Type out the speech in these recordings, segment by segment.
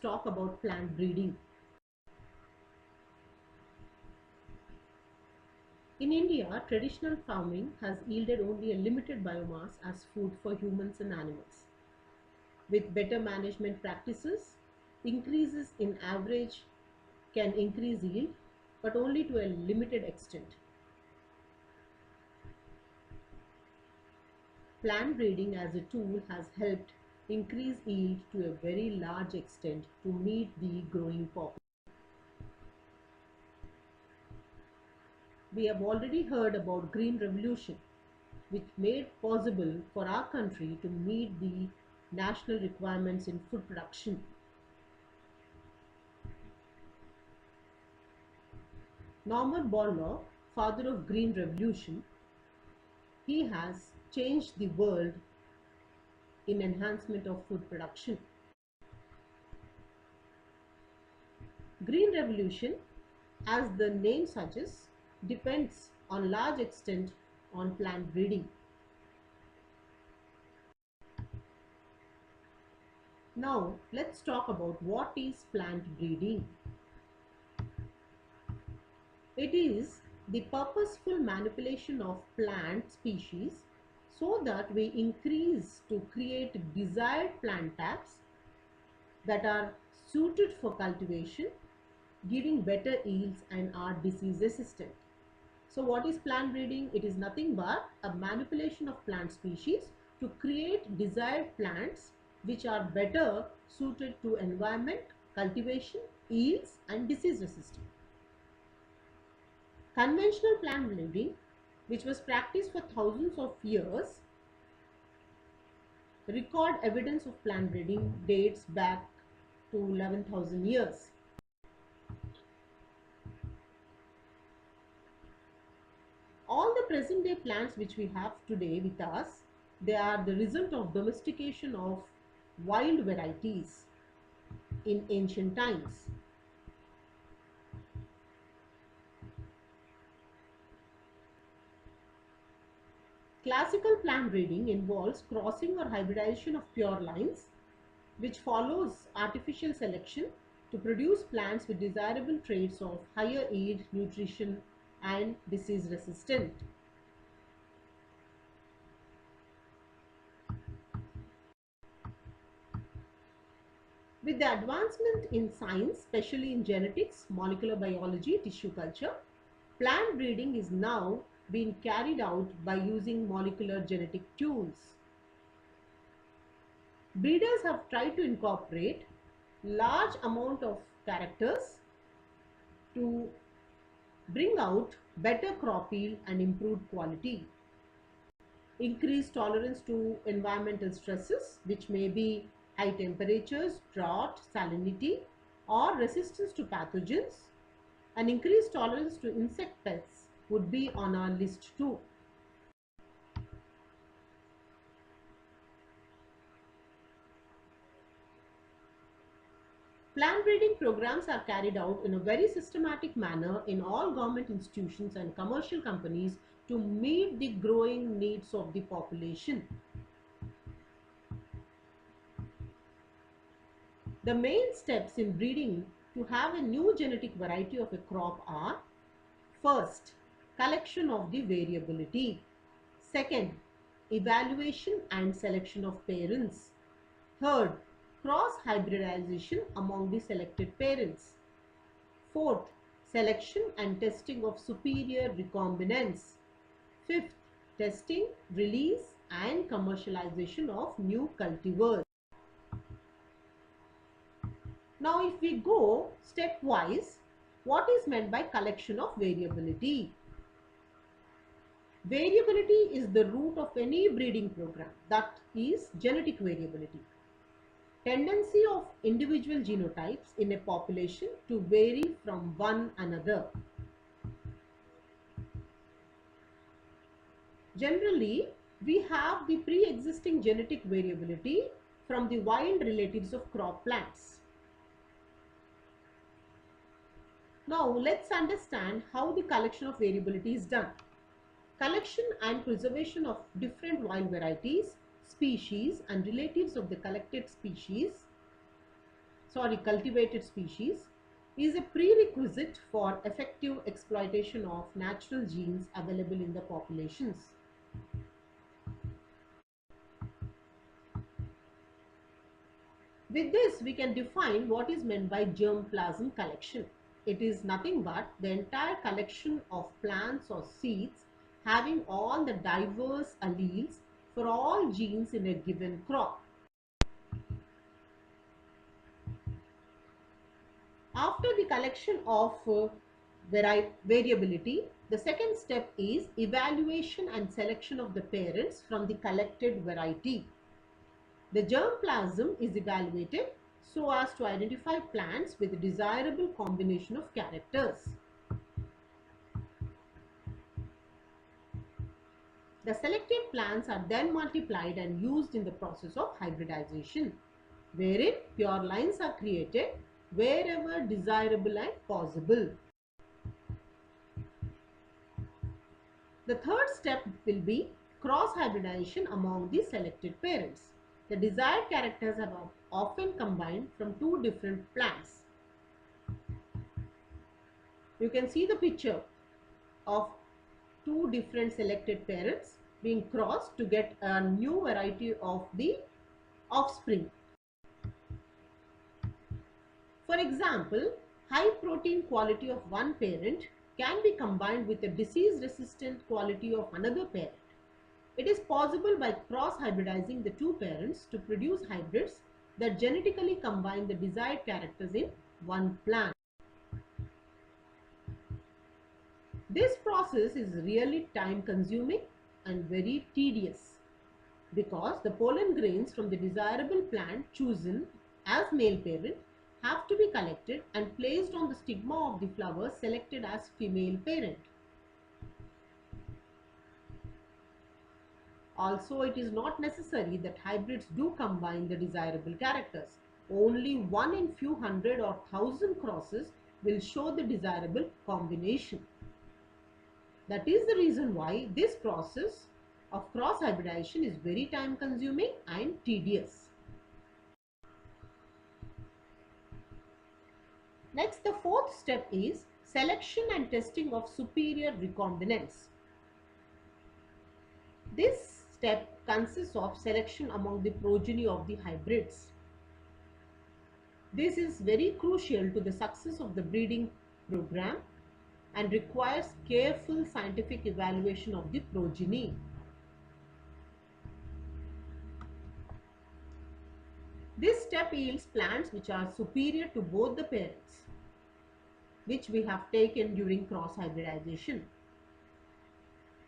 talk about plant breeding. In India, traditional farming has yielded only a limited biomass as food for humans and animals. With better management practices, increases in average can increase yield, but only to a limited extent. Plant breeding as a tool has helped increase yield to a very large extent to meet the growing population. We have already heard about Green Revolution, which made possible for our country to meet the national requirements in food production. Norman Borlaug, father of Green Revolution, he has changed the world in enhancement of food production. Green Revolution, as the name suggests, depends on large extent on plant breeding. Now let's talk about what is plant breeding. It is the purposeful manipulation of plant species so that we increase to create desired plant types that are suited for cultivation, giving better yields and are disease resistant. So what is plant breeding? It is nothing but a manipulation of plant species to create desired plants which are better suited to environment, cultivation, yields and disease resistant. Conventional plant breeding, which was practiced for thousands of years, record evidence of plant breeding dates back to 11,000 years. All the present day plants which we have today with us, they are the result of domestication of wild varieties in ancient times. Classical plant breeding involves crossing or hybridization of pure lines, which follows artificial selection to produce plants with desirable traits of higher yield, nutrition and disease resistant. With the advancement in science, especially in genetics, molecular biology, tissue culture, plant breeding is now being carried out by using molecular genetic tools. Breeders have tried to incorporate large amount of characters to bring out better crop yield and improved quality. Increased tolerance to environmental stresses, which may be high temperatures, drought, salinity, or resistance to pathogens, and increased tolerance to insect pests would be on our list too. Plant breeding programs are carried out in a very systematic manner in all government institutions and commercial companies to meet the growing needs of the population. The main steps in breeding to have a new genetic variety of a crop are: first, collection of the variability; second, evaluation and selection of parents; third, cross hybridization among the selected parents; fourth, selection and testing of superior recombinants; fifth, testing, release and commercialization of new cultivars. Now if we go stepwise, what is meant by collection of variability? Variability is the root of any breeding program, that is genetic variability. Tendency of individual genotypes in a population to vary from one another. Generally, we have the pre-existing genetic variability from the wild relatives of crop plants. Now let's understand how the collection of variability is done. Collection and preservation of different wild varieties, species and relatives of the collected species cultivated species is a prerequisite for effective exploitation of natural genes available in the populations. With this, we can define what is meant by germplasm collection. It is nothing but the entire collection of plants or seeds having all the diverse alleles for all genes in a given crop. After the collection of variability, the second step is evaluation and selection of the parents from the collected variety. The germplasm is evaluated so as to identify plants with a desirable combination of characters. The selected plants are then multiplied and used in the process of hybridization, wherein pure lines are created wherever desirable and possible. The third step will be cross-hybridization among the selected parents. The desired characters are often combined from two different plants. You can see the picture of two different selected parents being crossed to get a new variety of the offspring. For example, high protein quality of one parent can be combined with the disease resistant quality of another parent. It is possible by cross hybridizing the two parents to produce hybrids that genetically combine the desired characters in one plant. This process is really time consuming and very tedious because the pollen grains from the desirable plant chosen as male parent have to be collected and placed on the stigma of the flower selected as female parent. Also, it is not necessary that hybrids do combine the desirable characters. Only one in few hundred or thousand crosses will show the desirable combination. That is the reason why this process of cross hybridization is very time consuming and tedious. Next, the fourth step is selection and testing of superior recombinants. This step consists of selection among the progeny of the hybrids. This is very crucial to the success of the breeding program and requires careful scientific evaluation of the progeny. This step yields plants which are superior to both the parents, which we have taken during cross hybridization.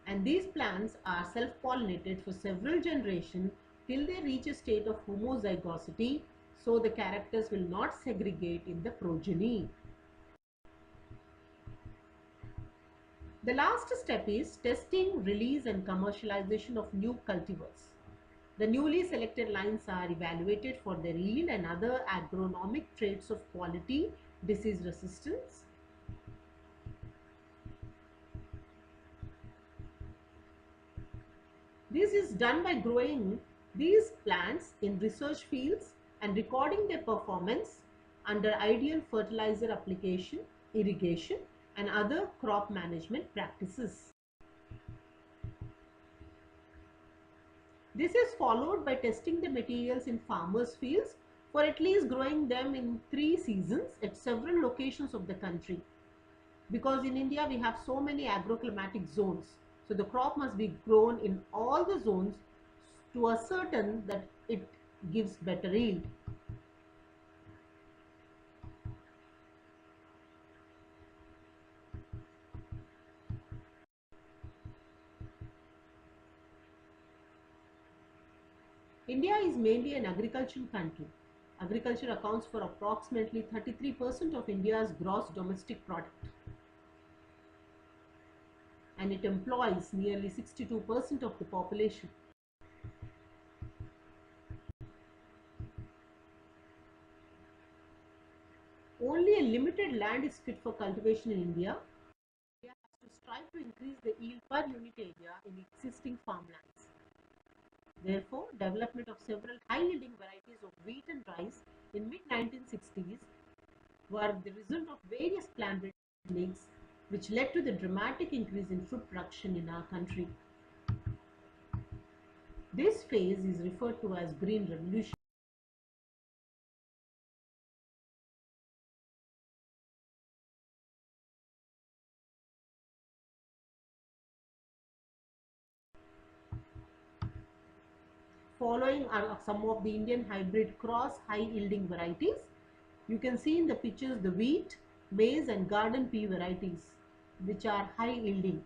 And these plants are self-pollinated for several generations till they reach a state of homozygosity, so the characters will not segregate in the progeny. The last step is testing, release and commercialization of new cultivars. The newly selected lines are evaluated for their yield and other agronomic traits of quality, disease resistance. This is done by growing these plants in research fields and recording their performance under ideal fertilizer application, irrigation and other crop management practices. This is followed by testing the materials in farmers' fields for at least growing them in 3 seasons at several locations of the country. Because in India we have so many agroclimatic zones, so the crop must be grown in all the zones to ascertain that it gives better yield. India is mainly an agricultural country. Agriculture accounts for approximately 33% of India's gross domestic product, and it employs nearly 62% of the population. Only a limited land is fit for cultivation in India. India has to strive to increase the yield per unit area in existing farmlands. Therefore, development of several high-yielding varieties of wheat and rice in mid-1960s 1960s were the result of various plant breeding techniques which led to the dramatic increase in food production in our country. This phase is referred to as Green Revolution. Following are some of the Indian hybrid cross high yielding varieties. You can see in the pictures the wheat, maize and garden pea varieties which are high yielding.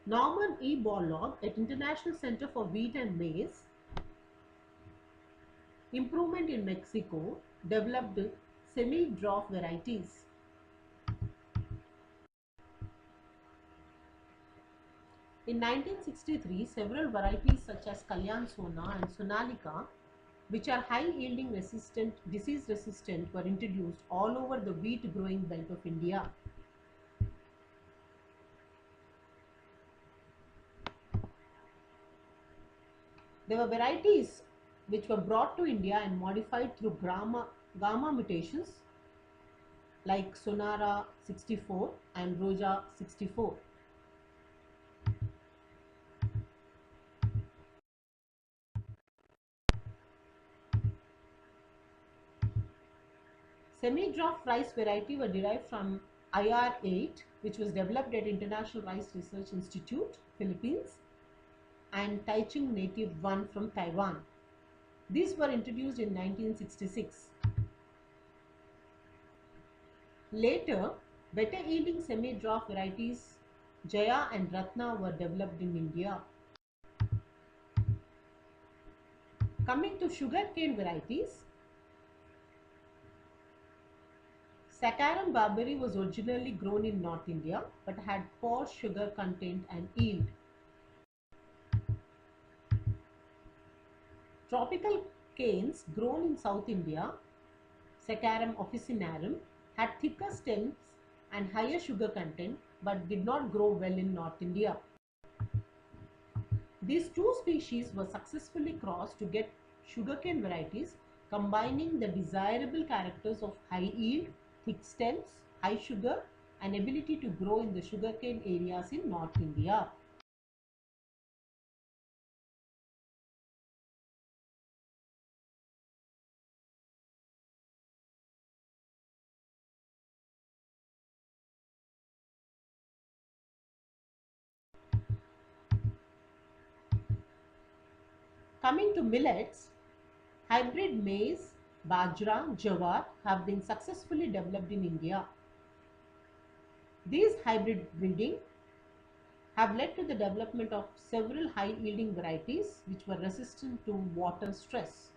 Norman E. Borlaug at International Center for Wheat and Maize Improvement in Mexico developed semi-dwarf varieties. In 1963, several varieties such as Kalyan Sona and Sonalika, which are high-yielding resistant, disease-resistant, were introduced all over the wheat growing belt of India. There were varieties which were brought to India and modified through gamma mutations like Sonara 64 and Roja 64. Semi-dwarf rice variety were derived from IR8, which was developed at International Rice Research Institute, Philippines, and Taichung Native 1 from Taiwan. These were introduced in 1966. Later, better yielding semi-dwarf varieties Jaya and Ratna were developed in India. Coming to sugarcane varieties, Saccharum barbary was originally grown in North India but had poor sugar content and yield. Tropical canes grown in South India, Saccharum officinarum, had thicker stems and higher sugar content but did not grow well in North India. These two species were successfully crossed to get sugarcane varieties combining the desirable characters of high yield, thick stems, high sugar and ability to grow in the sugarcane areas in North India. Coming to millets, hybrid maize, bajra, jawar have been successfully developed in India. These hybrid breeding have led to the development of several high yielding varieties which were resistant to water stress.